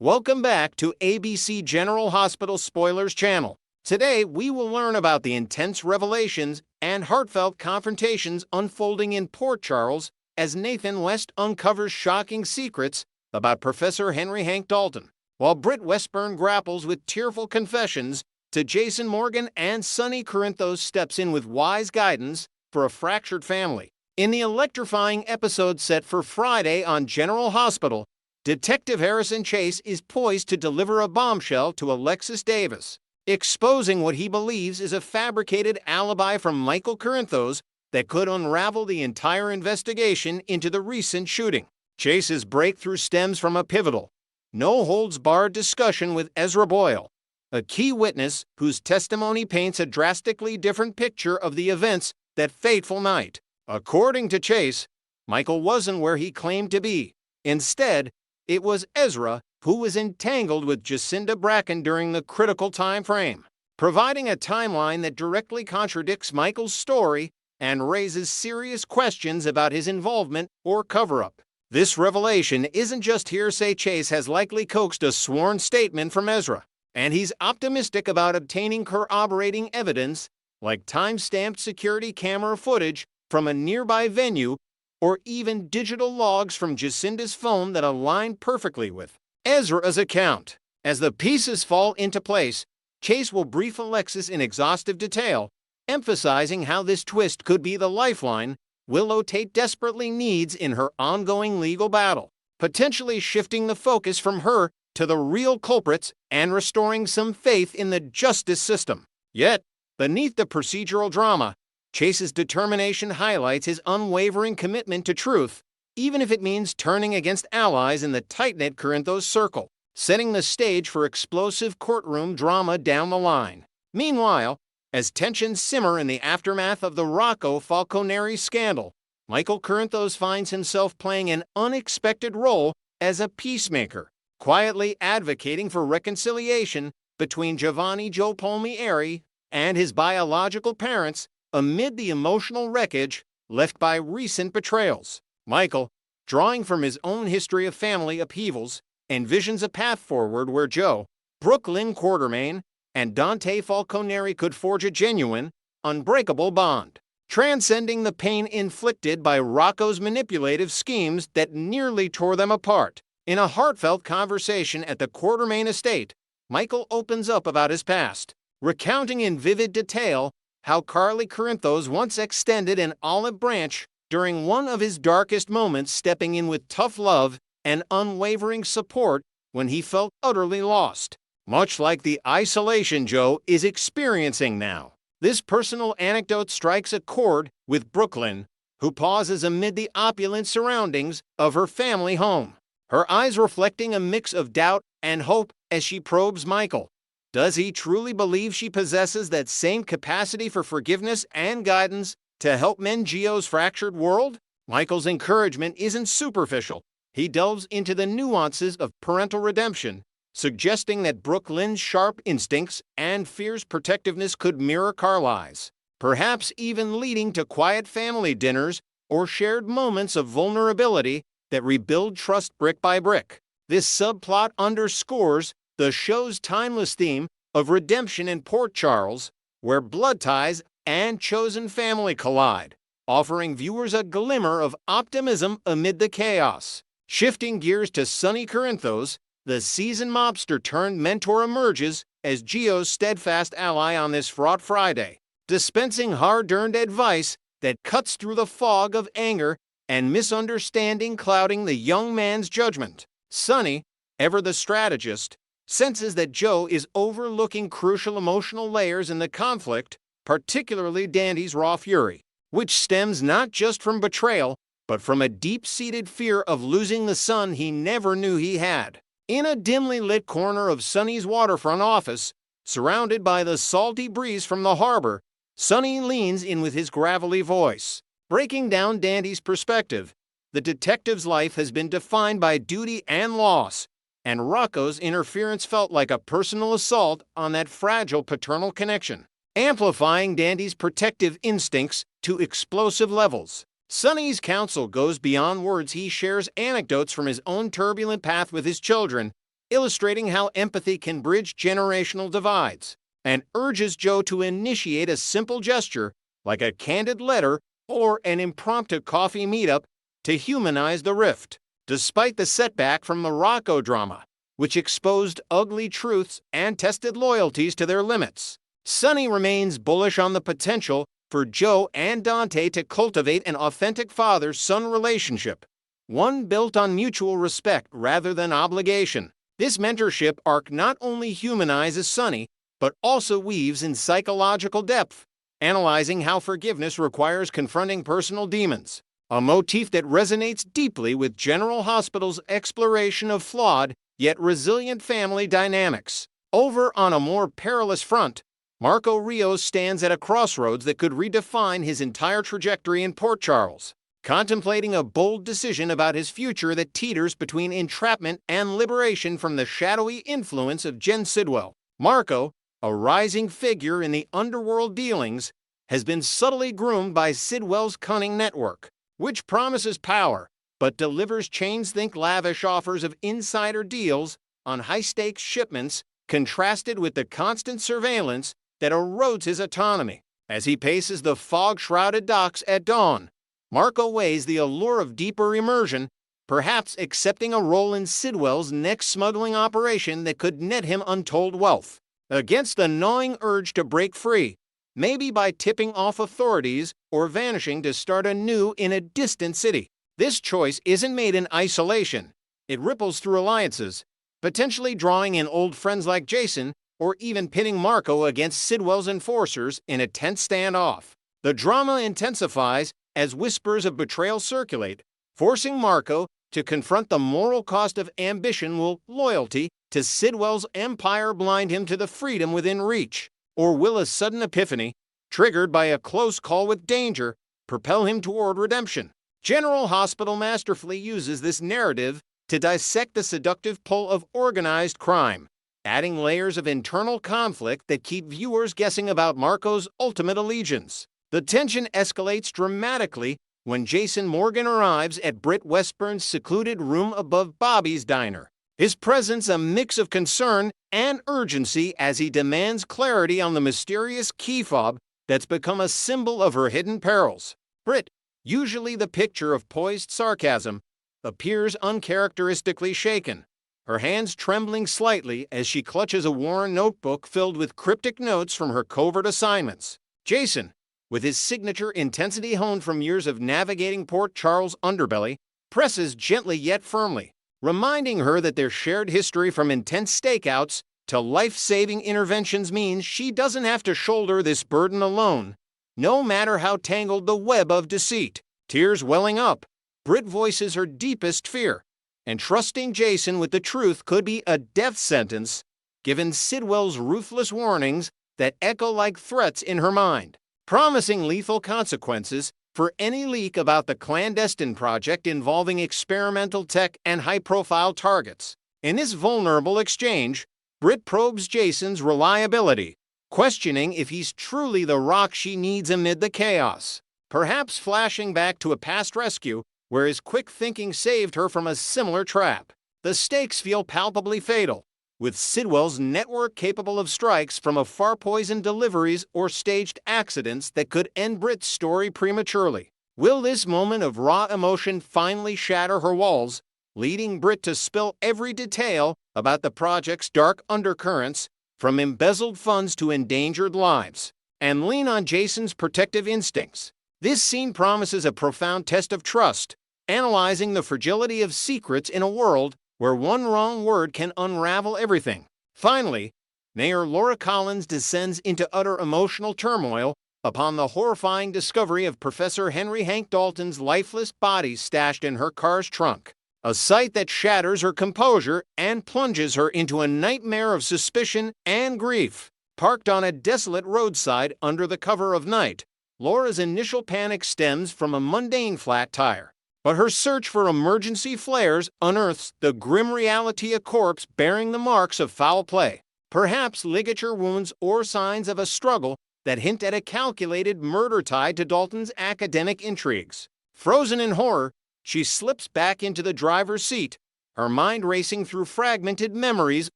Welcome back to ABC General Hospital Spoilers Channel. Today, we will learn about the intense revelations and heartfelt confrontations unfolding in Port Charles as Nathan West uncovers shocking secrets about Professor Henry Hank Dalton, while Britt Westburn grapples with tearful confessions to Jason Morgan and Sonny Corinthos steps in with wise guidance for a fractured family. In the electrifying episode set for Friday on General Hospital, Detective Harrison Chase is poised to deliver a bombshell to Alexis Davis, exposing what he believes is a fabricated alibi from Michael Corinthos that could unravel the entire investigation into the recent shooting. Chase's breakthrough stems from a pivotal, no-holds-barred discussion with Ezra Boyle, a key witness whose testimony paints a drastically different picture of the events that fateful night. According to Chase, Michael wasn't where he claimed to be. Instead, it was Ezra who was entangled with Jacinda Bracken during the critical time frame, providing a timeline that directly contradicts Michael's story and raises serious questions about his involvement or cover-up. This revelation isn't just hearsay. Chase has likely coaxed a sworn statement from Ezra, and he's optimistic about obtaining corroborating evidence like time-stamped security camera footage from a nearby venue or even digital logs from Jacinda's phone that align perfectly with Ezra's account. As the pieces fall into place, Chase will brief Alexis in exhaustive detail, emphasizing how this twist could be the lifeline Willow Tate desperately needs in her ongoing legal battle, potentially shifting the focus from her to the real culprits and restoring some faith in the justice system. Yet, beneath the procedural drama, Chase's determination highlights his unwavering commitment to truth, even if it means turning against allies in the tight-knit Corinthos circle, setting the stage for explosive courtroom drama down the line. Meanwhile, as tensions simmer in the aftermath of the Rocco Falconeri scandal, Michael Corinthos finds himself playing an unexpected role as a peacemaker, quietly advocating for reconciliation between Giovanni Joe Palmieri and his biological parents amid the emotional wreckage left by recent betrayals. Michael, drawing from his own history of family upheavals, envisions a path forward where Joe, Brooklyn Quartermain, and Dante Falconeri could forge a genuine, unbreakable bond, transcending the pain inflicted by Rocco's manipulative schemes that nearly tore them apart. In a heartfelt conversation at the Quartermain estate, Michael opens up about his past, recounting in vivid detail how Carly Corinthos once extended an olive branch during one of his darkest moments, stepping in with tough love and unwavering support when he felt utterly lost, much like the isolation Joe is experiencing now. This personal anecdote strikes a chord with Brooklyn, who pauses amid the opulent surroundings of her family home, her eyes reflecting a mix of doubt and hope as she probes Michael. Does he truly believe she possesses that same capacity for forgiveness and guidance to help mend Gio's fractured world? Michael's encouragement isn't superficial. He delves into the nuances of parental redemption, suggesting that Brooklyn's sharp instincts and fierce protectiveness could mirror Carly's, perhaps even leading to quiet family dinners or shared moments of vulnerability that rebuild trust brick by brick. This subplot underscores the show's timeless theme of redemption in Port Charles, where blood ties and chosen family collide, offering viewers a glimmer of optimism amid the chaos. Shifting gears to Sonny Corinthos, the seasoned mobster turned mentor emerges as Gio's steadfast ally on this fraught Friday, dispensing hard-earned advice that cuts through the fog of anger and misunderstanding clouding the young man's judgment. Sonny, ever the strategist, senses that Joe is overlooking crucial emotional layers in the conflict, particularly Dandy's raw fury, which stems not just from betrayal, but from a deep-seated fear of losing the son he never knew he had. In a dimly lit corner of Sonny's waterfront office, surrounded by the salty breeze from the harbor, Sonny leans in with his gravelly voice, breaking down Dandy's perspective. The detective's life has been defined by duty and loss, and Rocco's interference felt like a personal assault on that fragile paternal connection, amplifying Dandy's protective instincts to explosive levels. Sonny's counsel goes beyond words. He shares anecdotes from his own turbulent path with his children, illustrating how empathy can bridge generational divides, and urges Joe to initiate a simple gesture, like a candid letter or an impromptu coffee meetup, to humanize the rift. Despite the setback from the Rocco drama, which exposed ugly truths and tested loyalties to their limits, Sonny remains bullish on the potential for Joe and Dante to cultivate an authentic father-son relationship, one built on mutual respect rather than obligation. This mentorship arc not only humanizes Sonny, but also weaves in psychological depth, analyzing how forgiveness requires confronting personal demons, a motif that resonates deeply with General Hospital's exploration of flawed yet resilient family dynamics. Over on a more perilous front, Marco Rios stands at a crossroads that could redefine his entire trajectory in Port Charles, contemplating a bold decision about his future that teeters between entrapment and liberation from the shadowy influence of Jen Sidwell. Marco, a rising figure in the underworld dealings, has been subtly groomed by Sidwell's cunning network, which promises power but delivers chains-think lavish offers of insider deals on high-stakes shipments, contrasted with the constant surveillance that erodes his autonomy. As he paces the fog-shrouded docks at dawn, Marco weighs the allure of deeper immersion, perhaps accepting a role in Sidwell's next smuggling operation that could net him untold wealth, against the gnawing urge to break free, maybe by tipping off authorities or vanishing to start anew in a distant city. This choice isn't made in isolation. It ripples through alliances, potentially drawing in old friends like Jason, or even pitting Marco against Sidwell's enforcers in a tense standoff. The drama intensifies as whispers of betrayal circulate, forcing Marco to confront the moral cost of ambition. Will loyalty to Sidwell's empire blind him to the freedom within reach? Or will a sudden epiphany, triggered by a close call with danger, propel him toward redemption? General Hospital masterfully uses this narrative to dissect the seductive pull of organized crime, adding layers of internal conflict that keep viewers guessing about Marco's ultimate allegiance. The tension escalates dramatically when Jason Morgan arrives at Britt Westburn's secluded room above Bobby's diner, his presence a mix of concern and urgency as he demands clarity on the mysterious key fob that's become a symbol of her hidden perils. Britt, usually the picture of poised sarcasm, appears uncharacteristically shaken, her hands trembling slightly as she clutches a worn notebook filled with cryptic notes from her covert assignments. Jason, with his signature intensity honed from years of navigating Port Charles' underbelly, presses gently yet firmly, reminding her that their shared history from intense stakeouts to life-saving interventions means she doesn't have to shoulder this burden alone, no matter how tangled the web of deceit. Tears welling up, Britt voices her deepest fear, and trusting Jason with the truth could be a death sentence, given Sidwell's ruthless warnings that echo like threats in her mind, promising lethal consequences for any leak about the clandestine project involving experimental tech and high-profile targets. In this vulnerable exchange, Britt probes Jason's reliability, questioning if he's truly the rock she needs amid the chaos, perhaps flashing back to a past rescue where his quick thinking saved her from a similar trap. The stakes feel palpably fatal, with Sidwell's network capable of strikes from afar, poisoned deliveries or staged accidents that could end Britt's story prematurely. Will this moment of raw emotion finally shatter her walls, leading Britt to spill every detail about the project's dark undercurrents, from embezzled funds to endangered lives, and lean on Jason's protective instincts? This scene promises a profound test of trust, analyzing the fragility of secrets in a world where one wrong word can unravel everything. Finally, Mayor Laura Collins descends into utter emotional turmoil upon the horrifying discovery of Professor Henry Hank Dalton's lifeless body stashed in her car's trunk, a sight that shatters her composure and plunges her into a nightmare of suspicion and grief. Parked on a desolate roadside under the cover of night, Laura's initial panic stems from a mundane flat tire, but her search for emergency flares unearths the grim reality: a corpse bearing the marks of foul play, perhaps ligature wounds or signs of a struggle that hint at a calculated murder tied to Dalton's academic intrigues. Frozen in horror, she slips back into the driver's seat, her mind racing through fragmented memories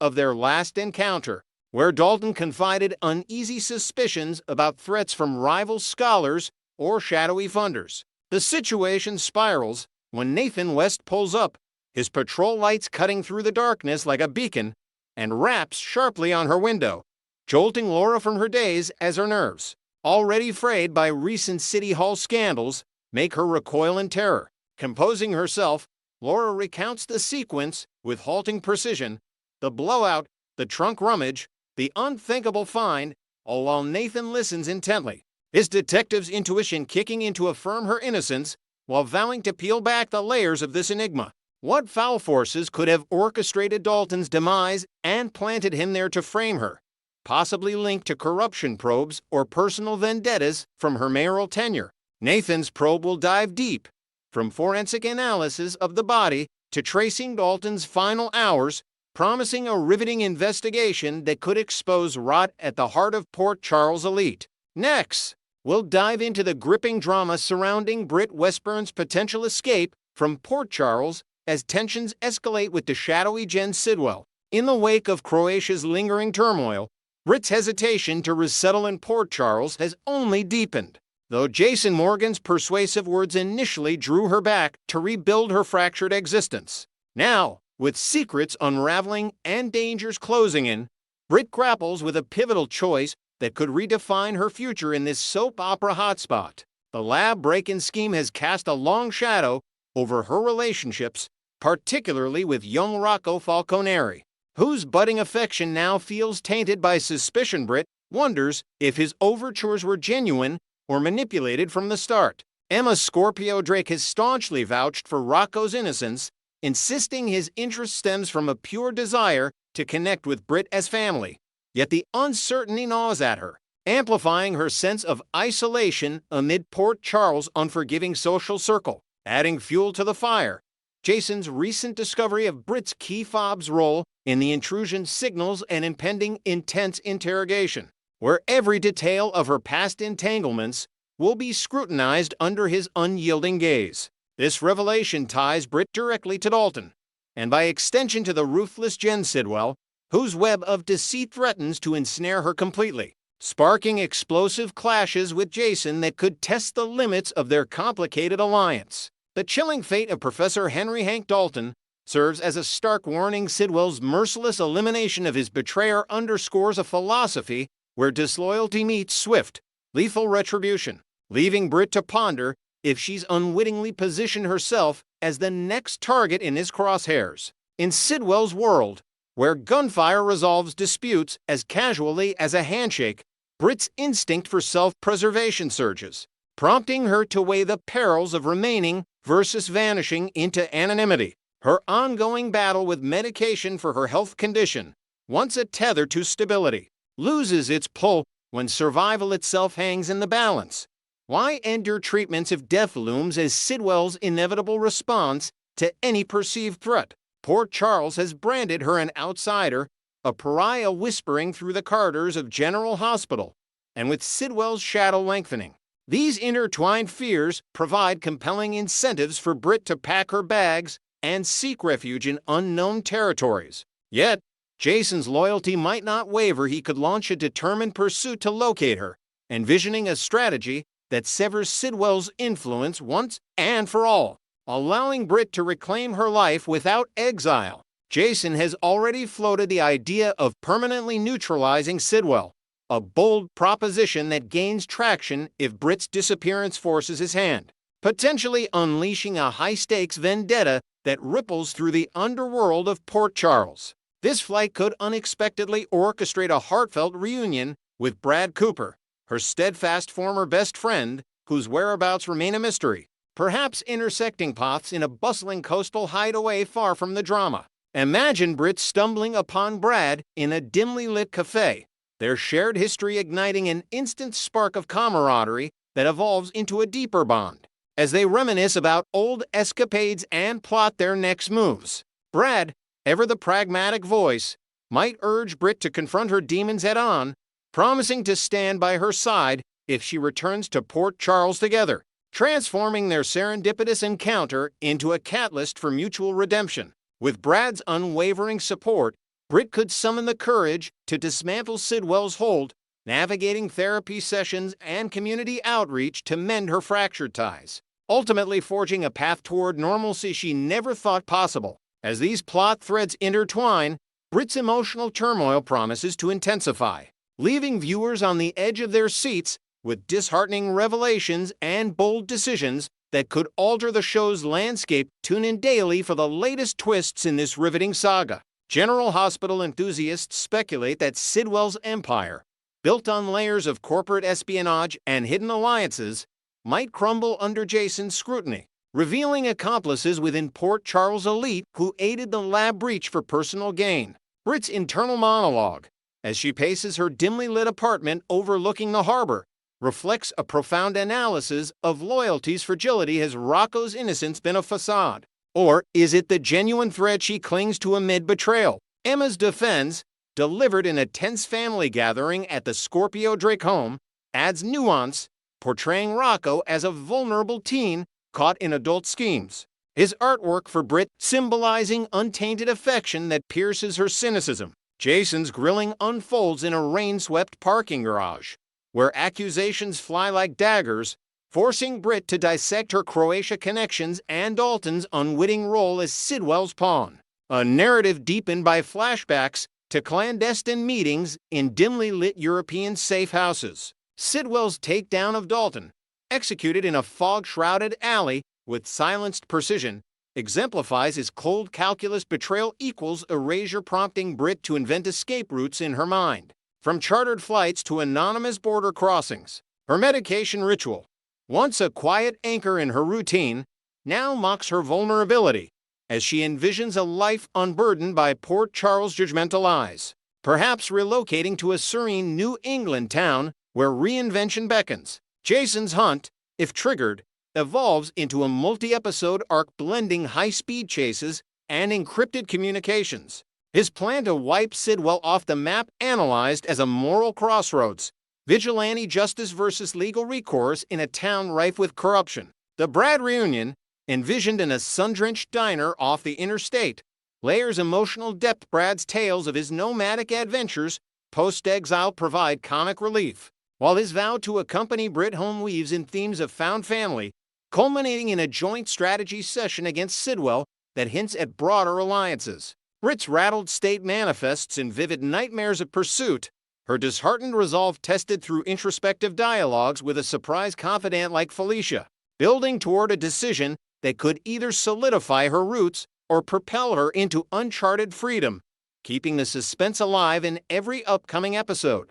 of their last encounter, where Dalton confided uneasy suspicions about threats from rival scholars or shadowy funders. The situation spirals when Nathan West pulls up, his patrol lights cutting through the darkness like a beacon, and raps sharply on her window, jolting Laura from her daze as her nerves, already frayed by recent City Hall scandals, make her recoil in terror. Composing herself, Laura recounts the sequence with halting precision: the blowout, the trunk rummage, the unthinkable find, all while Nathan listens intently, his detective's intuition kicking in to affirm her innocence while vowing to peel back the layers of this enigma. What foul forces could have orchestrated Dalton's demise and planted him there to frame her? Possibly linked to corruption probes or personal vendettas from her mayoral tenure. Nathan's probe will dive deep, from forensic analysis of the body to tracing Dalton's final hours, promising a riveting investigation that could expose rot at the heart of Port Charles' elite. Next, we'll dive into the gripping drama surrounding Britt Westburn's potential escape from Port Charles as tensions escalate with the shadowy Jen Sidwell. In the wake of Croatia's lingering turmoil, Britt's hesitation to resettle in Port Charles has only deepened, though Jason Morgan's persuasive words initially drew her back to rebuild her fractured existence. Now, with secrets unraveling and dangers closing in, Britt grapples with a pivotal choice that could redefine her future in this soap opera hotspot. The lab break-in scheme has cast a long shadow over her relationships, particularly with young Rocco Falconeri, whose budding affection now feels tainted by suspicion. Britt wonders if his overtures were genuine or manipulated from the start. Emma Scorpio Drake has staunchly vouched for Rocco's innocence, insisting his interest stems from a pure desire to connect with Britt as family. Yet the uncertainty gnaws at her, amplifying her sense of isolation amid Port Charles' unforgiving social circle. Adding fuel to the fire, Jason's recent discovery of Britt's key fob's role in the intrusion signals an impending intense interrogation, where every detail of her past entanglements will be scrutinized under his unyielding gaze. This revelation ties Britt directly to Dalton, and by extension to the ruthless Jen Sidwell, whose web of deceit threatens to ensnare her completely, sparking explosive clashes with Jason that could test the limits of their complicated alliance. The chilling fate of Professor Henry Hank Dalton serves as a stark warning. Sidwell's merciless elimination of his betrayer underscores a philosophy where disloyalty meets swift, lethal retribution, leaving Britt to ponder if she's unwittingly positioned herself as the next target in his crosshairs. In Sidwell's world, where gunfire resolves disputes as casually as a handshake, Britt's instinct for self-preservation surges, prompting her to weigh the perils of remaining versus vanishing into anonymity. Her ongoing battle with medication for her health condition, once a tether to stability, loses its pull when survival itself hangs in the balance. Why endure treatments if death looms as Sidwell's inevitable response to any perceived threat? Port Charles has branded her an outsider, a pariah whispering through the corridors of General Hospital, and with Sidwell's shadow lengthening, these intertwined fears provide compelling incentives for Britt to pack her bags and seek refuge in unknown territories. Yet, Jason's loyalty might not waver. He could launch a determined pursuit to locate her, envisioning a strategy that severs Sidwell's influence once and for all, allowing Britt to reclaim her life without exile. Jason has already floated the idea of permanently neutralizing Sidwell, a bold proposition that gains traction if Britt's disappearance forces his hand, potentially unleashing a high-stakes vendetta that ripples through the underworld of Port Charles. This flight could unexpectedly orchestrate a heartfelt reunion with Brad Cooper, her steadfast former best friend, whose whereabouts remain a mystery, perhaps intersecting paths in a bustling coastal hideaway far from the drama. Imagine Britt stumbling upon Brad in a dimly lit cafe, their shared history igniting an instant spark of camaraderie that evolves into a deeper bond. As they reminisce about old escapades and plot their next moves, Brad, ever the pragmatic voice, might urge Britt to confront her demons head-on, promising to stand by her side if she returns to Port Charles together, transforming their serendipitous encounter into a catalyst for mutual redemption. With Brad's unwavering support, Britt could summon the courage to dismantle Sidwell's hold, navigating therapy sessions and community outreach to mend her fractured ties, ultimately forging a path toward normalcy she never thought possible. As these plot threads intertwine, Britt's emotional turmoil promises to intensify, leaving viewers on the edge of their seats with disheartening revelations and bold decisions that could alter the show's landscape. Tune in daily for the latest twists in this riveting saga. General Hospital enthusiasts speculate that Sidwell's empire, built on layers of corporate espionage and hidden alliances, might crumble under Jason's scrutiny, revealing accomplices within Port Charles' elite who aided the lab breach for personal gain. Britt's internal monologue, as she paces her dimly lit apartment overlooking the harbor, reflects a profound analysis of loyalty's fragility. Has Rocco's innocence been a facade? Or is it the genuine thread she clings to amid betrayal? Emma's defense, delivered in a tense family gathering at the Scorpio Drake home, adds nuance, portraying Rocco as a vulnerable teen caught in adult schemes. His artwork for Britt symbolizing untainted affection that pierces her cynicism. Jason's grilling unfolds in a rain-swept parking garage, where accusations fly like daggers, forcing Britt to dissect her Croatia connections and Dalton's unwitting role as Sidwell's pawn. A narrative deepened by flashbacks to clandestine meetings in dimly lit European safe houses. Sidwell's takedown of Dalton, executed in a fog-shrouded alley with silenced precision, exemplifies his cold calculus. Betrayal equals erasure, prompting Britt to invent escape routes in her mind. From chartered flights to anonymous border crossings, her medication ritual, once a quiet anchor in her routine, now mocks her vulnerability as she envisions a life unburdened by Port Charles' judgmental eyes, perhaps relocating to a serene New England town where reinvention beckons. Jason's hunt, if triggered, evolves into a multi-episode arc blending high-speed chases and encrypted communications. His plan to wipe Sidwell off the map analyzed as a moral crossroads, vigilante justice versus legal recourse in a town rife with corruption. The Brad reunion, envisioned in a sun-drenched diner off the interstate, layers emotional depth. Brad's tales of his nomadic adventures post-exile provide comic relief, while his vow to accompany Britt home weaves in themes of found family, culminating in a joint strategy session against Sidwell that hints at broader alliances. Britt's rattled state manifests in vivid nightmares of pursuit, her disheartened resolve tested through introspective dialogues with a surprise confidant like Felicia, building toward a decision that could either solidify her roots or propel her into uncharted freedom, keeping the suspense alive in every upcoming episode.